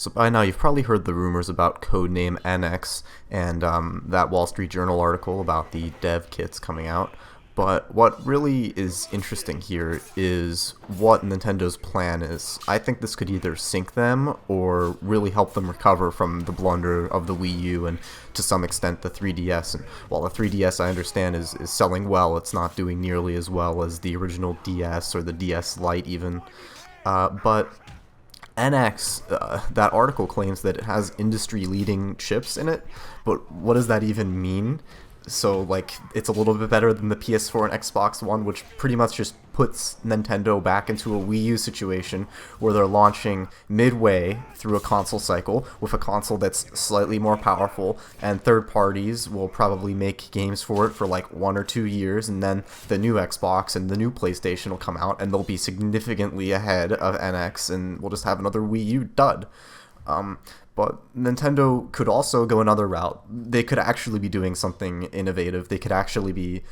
So by now you've probably heard the rumors about codename NX and that Wall Street Journal article about the dev kits coming out. But what really is interesting here is what Nintendo's plan is. I think this could either sink them or really help them recover from the blunder of the Wii U and to some extent the 3DS. And while the 3DS I understand is selling well, it's not doing nearly as well as the original DS or the DS Lite even. But NX, that article claims that it has industry-leading chips in it, but what does that even mean? So, like, it's a little bit better than the PS4 and Xbox One, which pretty much just puts Nintendo back into a Wii U situation where they're launching midway through a console cycle with a console that's slightly more powerful, and third parties will probably make games for it for like 1 or 2 years, and then the new Xbox and the new PlayStation will come out, and they'll be significantly ahead of NX, and we'll just have another Wii U dud. But Nintendo could also go another route. They could actually be doing something innovative. They could actually be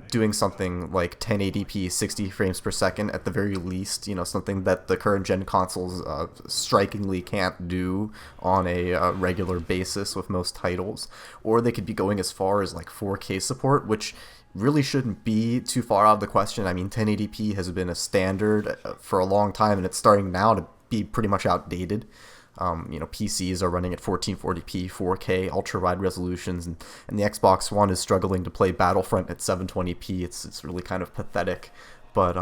doing something like 1080p 60 frames per second at the very least, something that the current gen consoles strikingly can't do on a regular basis with most titles. Or they could be going as far as like 4K support, which really shouldn't be too far out of the question. I mean, 1080p has been a standard for a long time, and it's starting now to be pretty much outdated. PCs are running at 1440p, 4K, ultra-wide resolutions, and the Xbox One is struggling to play Battlefront at 720p. It's really kind of pathetic. But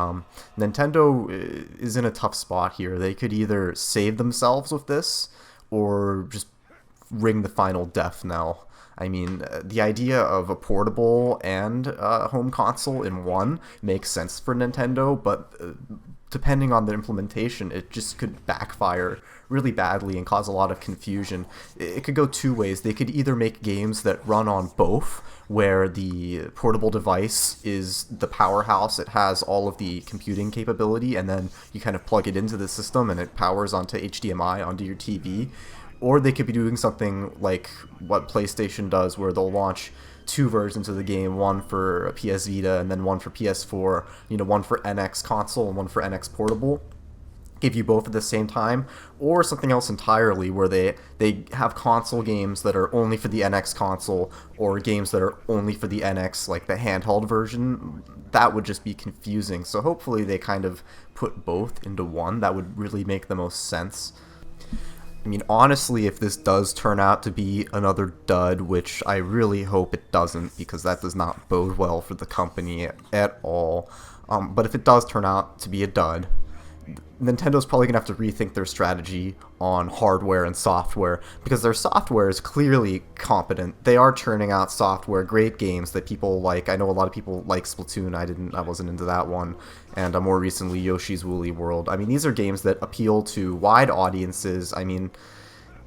Nintendo is in a tough spot here. They could either save themselves with this or just ring the final death knell. I mean, the idea of a portable and home console in one makes sense for Nintendo, but depending on the implementation, it just could backfire really badly and cause a lot of confusion. It could go two ways. They could either make games that run on both, where the portable device is the powerhouse, it has all of the computing capability, and then you kind of plug it into the system and it powers onto HDMI onto your TV. Or they could be doing something like what PlayStation does, where they'll launch two versions of the game, one for PS Vita and then one for PS4, one for NX console and one for NX portable. Give you both at the same time, or something else entirely where they have console games that are only for the NX console, or games that are only for the NX, like the handheld version. That would just be confusing. So hopefully they kind of put both into one. That would really make the most sense. I mean, honestly, if this does turn out to be another dud, which I really hope it doesn't, because that does not bode well for the company at all, but if it does turn out to be a dud, Nintendo's probably going to have to rethink their strategy on hardware and software, because their software is clearly competent. They are churning out software, great games that people like. I know a lot of people like Splatoon. I wasn't into that one. And more recently, Yoshi's Woolly World. I mean, these are games that appeal to wide audiences. I mean,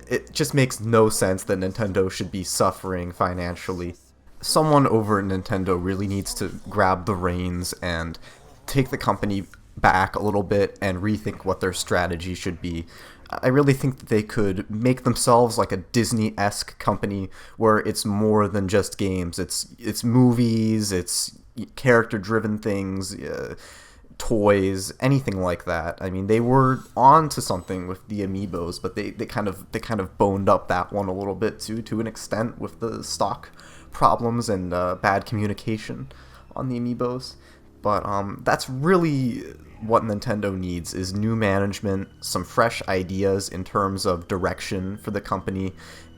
it just makes no sense that Nintendo should be suffering financially. Someone over at Nintendo really needs to grab the reins and take the company back a little bit and rethink what their strategy should be. I really think that they could make themselves like a Disney-esque company where it's more than just games. It's movies, it's character-driven things, toys, anything like that. I mean, they were on to something with the Amiibos, but they kind of boned up that one a little bit too, to an extent, with the stock problems and bad communication on the Amiibos. But that's really what Nintendo needs, is new management, some fresh ideas in terms of direction for the company,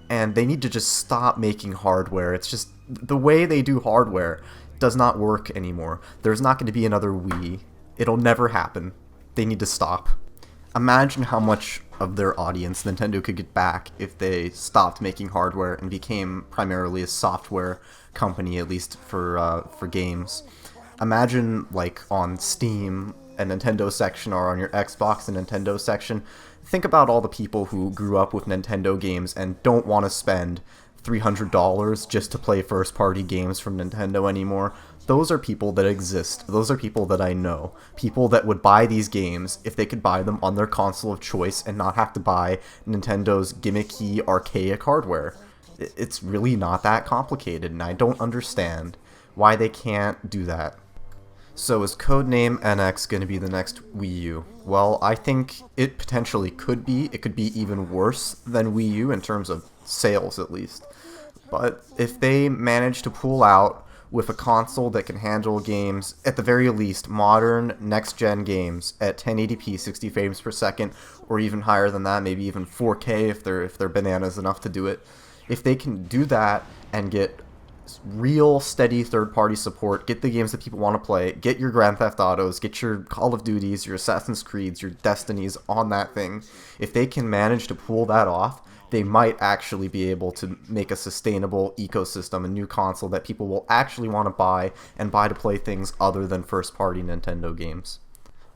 and they need to just stop making hardware. It's just the way they do hardware does not work anymore. There's not going to be another Wii. It'll never happen. They need to stop. Imagine how much of their audience Nintendo could get back if they stopped making hardware and became primarily a software company, at least for games. Imagine, like, on Steam, a Nintendo section, or on your Xbox, a Nintendo section. Think about all the people who grew up with Nintendo games and don't want to spend $300 just to play first-party games from Nintendo anymore. Those are people that exist. Those are people that I know. People that would buy these games if they could buy them on their console of choice and not have to buy Nintendo's gimmicky, archaic hardware. It's really not that complicated, and I don't understand why they can't do that. So is Codename NX going to be the next Wii U? Well, I think it potentially could be. It could be even worse than Wii U in terms of sales, at least. But if they manage to pull out with a console that can handle games, at the very least, modern next-gen games at 1080p, 60 frames per second, or even higher than that, maybe even 4K if they're bananas enough to do it. If they can do that and get real steady third-party support, get the games that people want to play, get your Grand Theft Autos, get your Call of Duties, your Assassin's Creeds, your Destinies on that thing. If they can manage to pull that off, they might actually be able to make a sustainable ecosystem, a new console that people will actually want to buy and buy to play things other than first-party Nintendo games.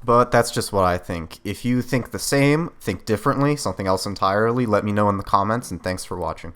But that's just what I think. If you think the same, think differently, something else entirely, let me know in the comments, and thanks for watching.